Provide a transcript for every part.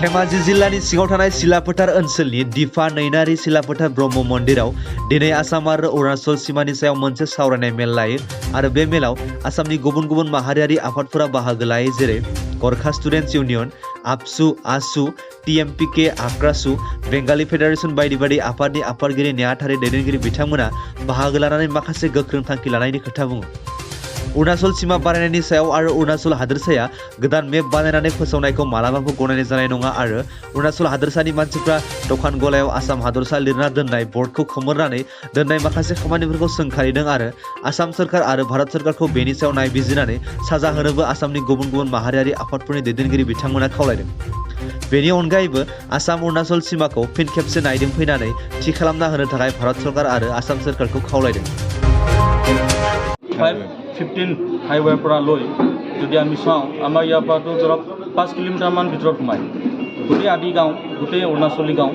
धेमाजि जिल्लानि सिङाव थानाय सिलाफोथार ओनसोलनि दिफा नैनारि सिलाफोथार ब्रह्म मन्दिराव दिनै आसाम आरो अरुणाचल सिमानि सायाव मोनसे सावरायनाय मेल लायो आरो बे मेलाव आसामनि गुबुन गुबुन माहारियारि आफादफोरा बाहागो लायो जेरै गरखा स्टुडेन्टस इउनियन, आबसु, आसु, टिएमपिके, आक्रासु, बेंगालि फेडारेशन बायदि बायदि आफादनि आफादगिरि नेहाथारि दैदेनगिरि बिथांमोना बाहागो लानानै माखासे गोख्रों थांखि लानायनि खोथा बुङो। अरुणाचल सिमा बानायनायनि सायाव आरो अरुणाचल हादोरसाया गोदान मेप बानायनानै फोसावनायखौ मालाबाबो गनायनाय जानाय नङा आरो अरुणाचल हादोरसानि मानसिफ्रा दखान गलायाव आसाम हादोरसा लिरना दोननाय बर्डखौ खोमोरनानै दोननाय माखासे खामानिफोरखौ सोंखारिदों आरो आसाम सोरखार आरो भारत सोरखारखौ बेनि सायाव नायबिजिरनानै साजा होनोबो आसामनि गुबुन गुबुन माहारियारि आफादफोरनि दैदेनगिरि बिथांमोना खावलायदों। बेनि अनगायैबो आसाम अरुणाचल सिमाखौ फिन खेबसे नायदिंफैनानै थि खालामना होनो थाखाय भारत सरकार आरो आसाम सोरखारखौ खावलायदों। 15 हाइवे পৰা লৈ যদি আমি চাওঁ আমাৰ ইয়াৰ পৰাতো ধৰক 5 কিলোমিটাৰমান ভিতৰত সোমায় গোটেই আদি গাঁও গোটেই অৰুণাচলী গাঁও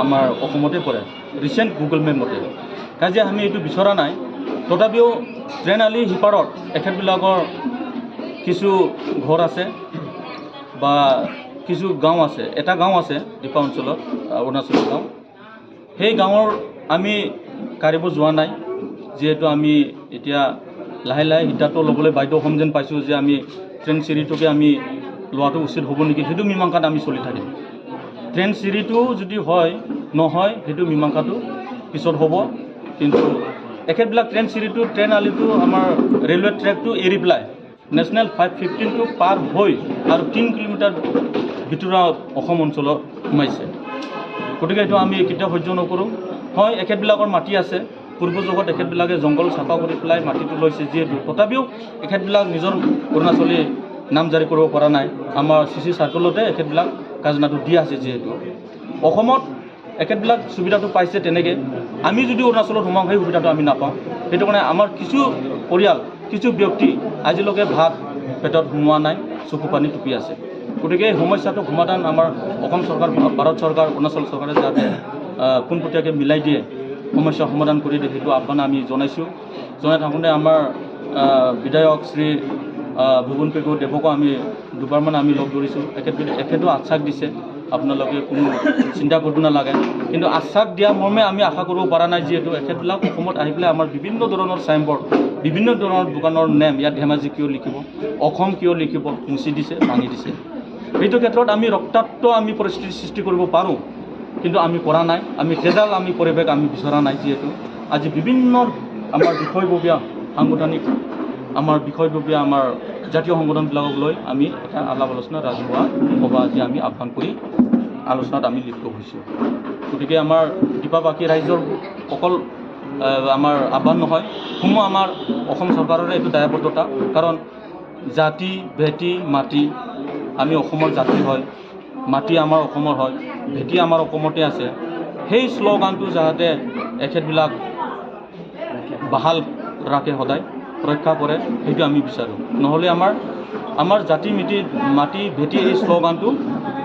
আমাৰ অসমতে পৰে ৰিচেণ্ট গুগল মেপ মতে কাজে আমি এইটো বিচৰা নাই তথাপিও ট্ৰেইন আলি সিপাৰত এখেতবিলাকৰ কিছু ঘৰ আছে বা কিছু গাঁও আছে এটা গাঁও আছে ডিপা অঞ্চলত অৰুণাচলী গাঁও সেই গাঁৱৰ আমি কাৰিব যোৱা নাই যিহেতু আমি এতিয়া লাহে লাহে সিদ্ধান্ত ল'বলৈ বাধ্য হ'ম যেন পাইছোঁ যে আমি ট্ৰেইন চিৰিটোকে আমি লোৱাটো উচিত হ'ব নেকি সেইটো মীমাংসাত আমি চলি থাকিম। ট্ৰেইন চিৰিটো যদি হয় নহয় সেইটো মীমাংসাটো পিছত হ'ব কিন্তু একেবিলাক ট্ৰেইন চিৰিটো ট্ৰেইন আলিটো আমাৰ ৰেলৱে ট্ৰেকটো এৰি পেলাই নেশ্যনেল 515টো পাৰ হৈ আৰু 3 কিলোমিটাৰ ভিতৰুৱা অসম অঞ্চলত সোমাইছে গতিকে এইটো আমি কেতিয়াও সহ্য নকৰোঁ। হয় একেবিলাকৰ মাটি আছে পূৰ্ব যুগত এখেতবিলাকে জংঘল চাফা কৰি পেলাই মাটিটো লৈছে যিহেতু তথাপিও এখেতবিলাক নিজৰ অৰুণাচলী নাম জাৰি কৰিব পৰা নাই আমাৰ CC চাৰ্কলতে এখেতবিলাক খাজনাটো দি আছে যিহেতু অসমত এখেতবিলাক সুবিধাটো পাইছে তেনেকৈ আমি যদি অৰুণাচলত সোমাওঁ সেই সুবিধাটো আমি নাপাওঁ সেইটো কাৰণে আমাৰ কিছু পৰিয়াল কিছু ব্যক্তি আজিলৈকে ভাত পেটত সোমোৱা নাই চকু পানী টুপি আছে গতিকে এই সমস্যাটো সমাধান আমাৰ অসম চৰকাৰ ভাৰত চৰকাৰ অৰুণাচল চৰকাৰে যাতে পোনপটীয়াকৈ মিলাই দিয়ে সমস্যা সমাধান কৰি দিয়ে সেইটো আহ্বান আমি জনাইছোঁ জনাই থাকোঁতে আমাৰ বিধায়ক শ্ৰী ভুবন পেগু দেৱকো আমি দুবাৰমান আমি লগ ধৰিছোঁ এখেতো আশ্বাস দিছে আপোনালোকে কোনো চিন্তা কৰিব নালাগে কিন্তু আশ্বাস দিয়া মৰ্মে আমি আশা কৰিব পৰা নাই যিহেতু এখেতবিলাক অসমত আহি পেলাই আমাৰ বিভিন্ন ধৰণৰ চাইনবৰ্ড বিভিন্ন ধৰণৰ দোকানৰ নেম ইয়াত ধেমাজি কিয় লিখিব অসম কিয় লিখিব মুচি দিছে ভাঙি দিছে এইটো ক্ষেত্ৰত আমি ৰক্তাক্ত আমি পৰিস্থিতি সৃষ্টি কৰিব পাৰোঁ কিন্তু আমি কৰা নাই আমি তেজাল আমি পৰিৱেশ আমি বিচৰা নাই যিহেতু আজি বিভিন্ন আমাৰ বিষয়ববীয়া সাংগঠনিক আমাৰ বিষয়ববীয়া আমাৰ জাতীয় সংগঠনবিলাকক লৈ আমি এটা আলাপ আলোচনা ৰাজহুৱা সভা আজি আমি আহ্বান কৰি আলোচনাত আমি লিপ্ত হৈছোঁ গতিকে আমাৰ দীপাবাসী ৰাইজৰ অকল আমাৰ আহ্বান নহয় কোনো আমাৰ অসম চৰকাৰৰে এইটো দায়বদ্ধতা কাৰণ জাতি ভেটি মাটি আমি অসমৰ জাতি হয় মাটি আমাৰ অসমৰ হয় ভেটি আমাৰ অসমতে আছে সেই শ্লোগানটো যাতে এখেতবিলাক বাহাল ৰাখে সদায় ৰক্ষা কৰে সেইটো আমি বিচাৰোঁ নহ'লে আমাৰ জাতি মাটি ভেটি এই শ্লোগানটো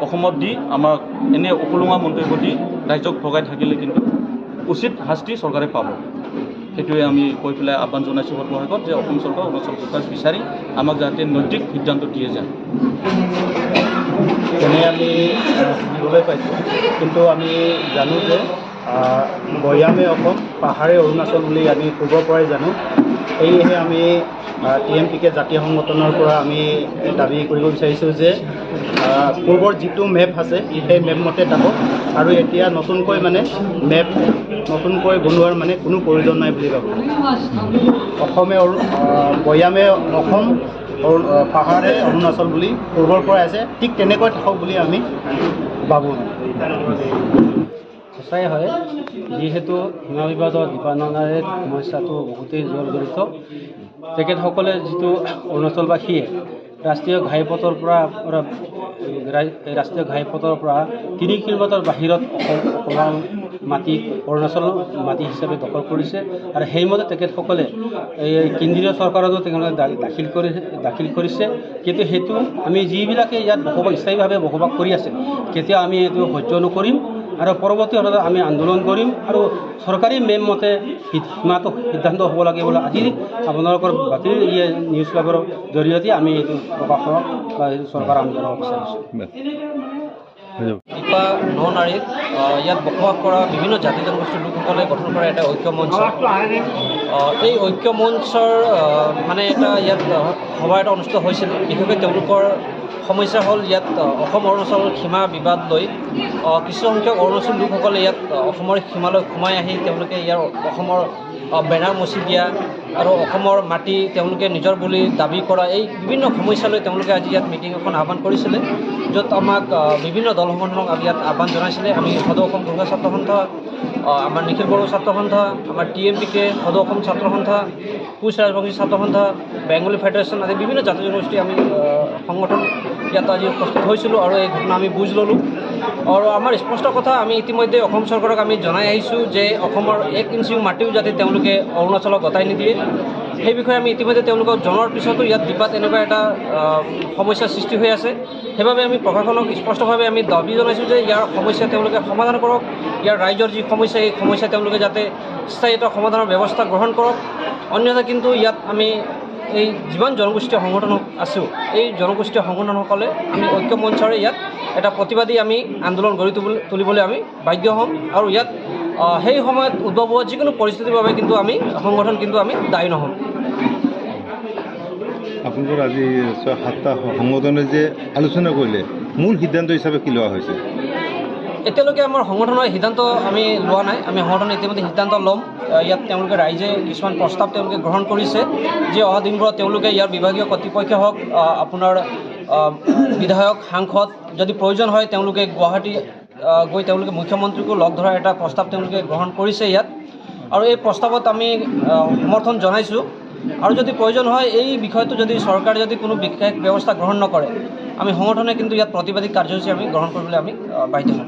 অসমত দি আমাৰ এনে উপলুঙা মন্তব্য দি ৰাইজক ভগাই থাকিলে কিন্তু উচিত শাস্তি চৰকাৰে পাব সেইটোৱে আমি কৈ পেলাই আহ্বান জনাইছোঁ বৰ্তমানত যে অসম চৰকাৰ অৰুণাচল চৰকাৰ বিচাৰি আমাক যাতে নৈতিক সিদ্ধান্ত দিয়ে যায় তেনে আমি শুনিবলৈ পাইছোঁ কিন্তু আমি জানো যে ভৈয়ামে অসম পাহাৰে অৰুণাচল বুলি আমি পূৰ্বৰ পৰাই জানো সেয়েহে আমি TMPK জাতীয় সংগঠনৰ পৰা আমি দাবী কৰিব বিচাৰিছোঁ যে পূৰ্বৰ যিটো মেপ আছে সেই মেপ মতে থাকক আৰু এতিয়া নতুনকৈ বনোৱাৰ মানে কোনো প্ৰয়োজন নাই বুলি ভাবোঁ ভৈয়ামে অসম পাহাৰে অৰুণাচল বুলি পূৰ্বৰ পৰাই আছে ঠিক তেনেকৈ থাকক বুলি আমি ভাবোঁ সঁচাই হয় যিহেতু সীমা বিবাদৰ দীপানৈনাৰীৰ সমস্যাটো বহুতেই জড়িত তেখেতসকলে যিটো অৰুণাচলবাসীয়ে ৰাষ্ট্ৰীয় ঘাইপথৰ পৰা 3 কিলোমিটাৰ বাহিৰত অসমৰ মাটি অৰুণাচলৰ মাটি হিচাপে দখল কৰিছে আৰু সেইমতে তেখেতসকলে এই কেন্দ্ৰীয় চৰকাৰতো তেওঁলোকে দাখিল কৰিছে কিন্তু সেইটো আমি যিবিলাকে ইয়াত স্থায়ীভাৱে বসবাস কৰি আছে কেতিয়াও আমি এইটো সহ্য নকৰিম আৰু পৰৱৰ্তী অৱস্থাত আমি আন্দোলন কৰিম আৰু চৰকাৰী মেম মতে সীমাটো সিদ্ধান্ত হ'ব লাগে বুলি আজি আপোনালোকৰ বাতৰি নিউজ লাইভৰ জৰিয়তে আমি এইটো প্ৰকাশ কৰক বা চৰকাৰ আন্দোলন বিচাৰিছোঁ। দীপা ননাৰীত ইয়াত বসবাস কৰা বিভিন্ন জাতি জনগোষ্ঠীৰ লোকসকলে গঠন কৰা এটা ঐক্য মঞ্চ। এই ঐক্য মঞ্চৰ মানে এটা ইয়াত সভা এটা অনুষ্ঠিত হৈছিল। বিশেষকৈ তেওঁলোকৰ সমস্যা হ'ল ইয়াত অসম অৰুণাচল সীমা বিবাদ লৈ কিছুসংখ্যক অৰুণাচল লোকসকলে ইয়াত অসমৰ সীমালৈ সোমাই আহি তেওঁলোকে ইয়াৰ অসমৰ বেনাৰ মচি দিয়া আৰু অসমৰ মাটি তেওঁলোকে নিজৰ বুলি দাবী কৰা এই বিভিন্ন সমস্যালৈ তেওঁলোকে আজি ইয়াত মিটিং এখন আহ্বান কৰিছিলে, য'ত আমাক বিভিন্ন দল সংগঠনক ইয়াত আহ্বান জনাইছিলে। আমি সদৌ অসম গংগা ছাত্ৰ সন্থা, আমাৰ নিখিল বড়ো ছাত্ৰ সন্থা, আমাৰ TMPK, সদৌ অসম ছাত্ৰ সন্থা, কোচ ৰাজবংশী ছাত্ৰ সন্থা, বেংগলী ফেডাৰেশ্যন আদি বিভিন্ন জাতি জনগোষ্ঠী আমি সংগঠন ইয়াত আজি উপস্থিত হৈছিলোঁ আৰু এই ঘটনা আমি বুজ ল'লোঁ। আৰু আমাৰ স্পষ্ট কথা, আমি ইতিমধ্যে অসম চৰকাৰক আমি জনাই আহিছোঁ যে অসমৰ 1 ইঞ্চিও মাটিও যাতে তেওঁলোকে অৰুণাচলক গতাই নিদিয়ে, সেই বিষয়ে আমি ইতিমধ্যে তেওঁলোকক জনোৱাৰ পিছতো ইয়াত ডিবাত এনেকুৱা এটা সমস্যাৰ সৃষ্টি হৈ আছে। সেইবাবে আমি প্ৰশাসনক স্পষ্টভাৱে আমি দাবী জনাইছোঁ যে ইয়াৰ সমস্যা তেওঁলোকে সমাধান কৰক। ইয়াৰ ৰাইজৰ যি সমস্যা, এই সমস্যা তেওঁলোকে যাতে স্থায়ী এটা সমাধানৰ ব্যৱস্থা গ্ৰহণ কৰক। অন্যথা কিন্তু ইয়াত আমি এই যিমান জনগোষ্ঠীয় সংগঠন আছোঁ, এই জনগোষ্ঠীয় সংগঠনসকলে আমি ঐক্য মঞ্চৰে ইয়াত এটা প্ৰতিবাদী আমি আন্দোলন গঢ়ি তুলিবলৈ আমি বাধ্য হ'ম। আৰু ইয়াত সেই সময়ত উদ্ভৱ হোৱা যিকোনো পৰিস্থিতিৰ বাবে কিন্তু আমি সংগঠন কিন্তু আমি দায়ী নহ'ম। আপোনালোকৰ আজি 6-7টা সংগঠনে যে আলোচনা কৰিলে, মূল সিদ্ধান্ত হিচাপে কি লোৱা হৈছে? এতিয়ালৈকে আমাৰ সংগঠনৰ সিদ্ধান্ত আমি লোৱা নাই। আমি সংগঠনে ইতিমধ্যে সিদ্ধান্ত ল'ম। ইয়াত তেওঁলোকে ৰাইজে কিছুমান প্ৰস্তাৱ তেওঁলোকে গ্ৰহণ কৰিছে যে অহা দিনবোৰত তেওঁলোকে ইয়াৰ বিভাগীয় কৰ্তৃপক্ষ হওক, আপোনাৰ বিধায়ক, সাংসদ, যদি প্ৰয়োজন হয় তেওঁলোকে গুৱাহাটী গৈ তেওঁলোকে মুখ্যমন্ত্ৰীকো লগ ধৰাৰ এটা প্ৰস্তাৱ তেওঁলোকে গ্ৰহণ কৰিছে ইয়াত। আৰু এই প্ৰস্তাৱত আমি সমৰ্থন জনাইছোঁ। আৰু যদি প্ৰয়োজন হয় এই বিষয়টো যদি চৰকাৰে যদি কোনো বিশেষ ব্যৱস্থা গ্ৰহণ নকৰে, আমি সংগঠনে কিন্তু ইয়াত প্ৰতিবাদী কাৰ্যসূচী আমি গ্ৰহণ কৰিবলৈ আমি বাধ্য হ'ম।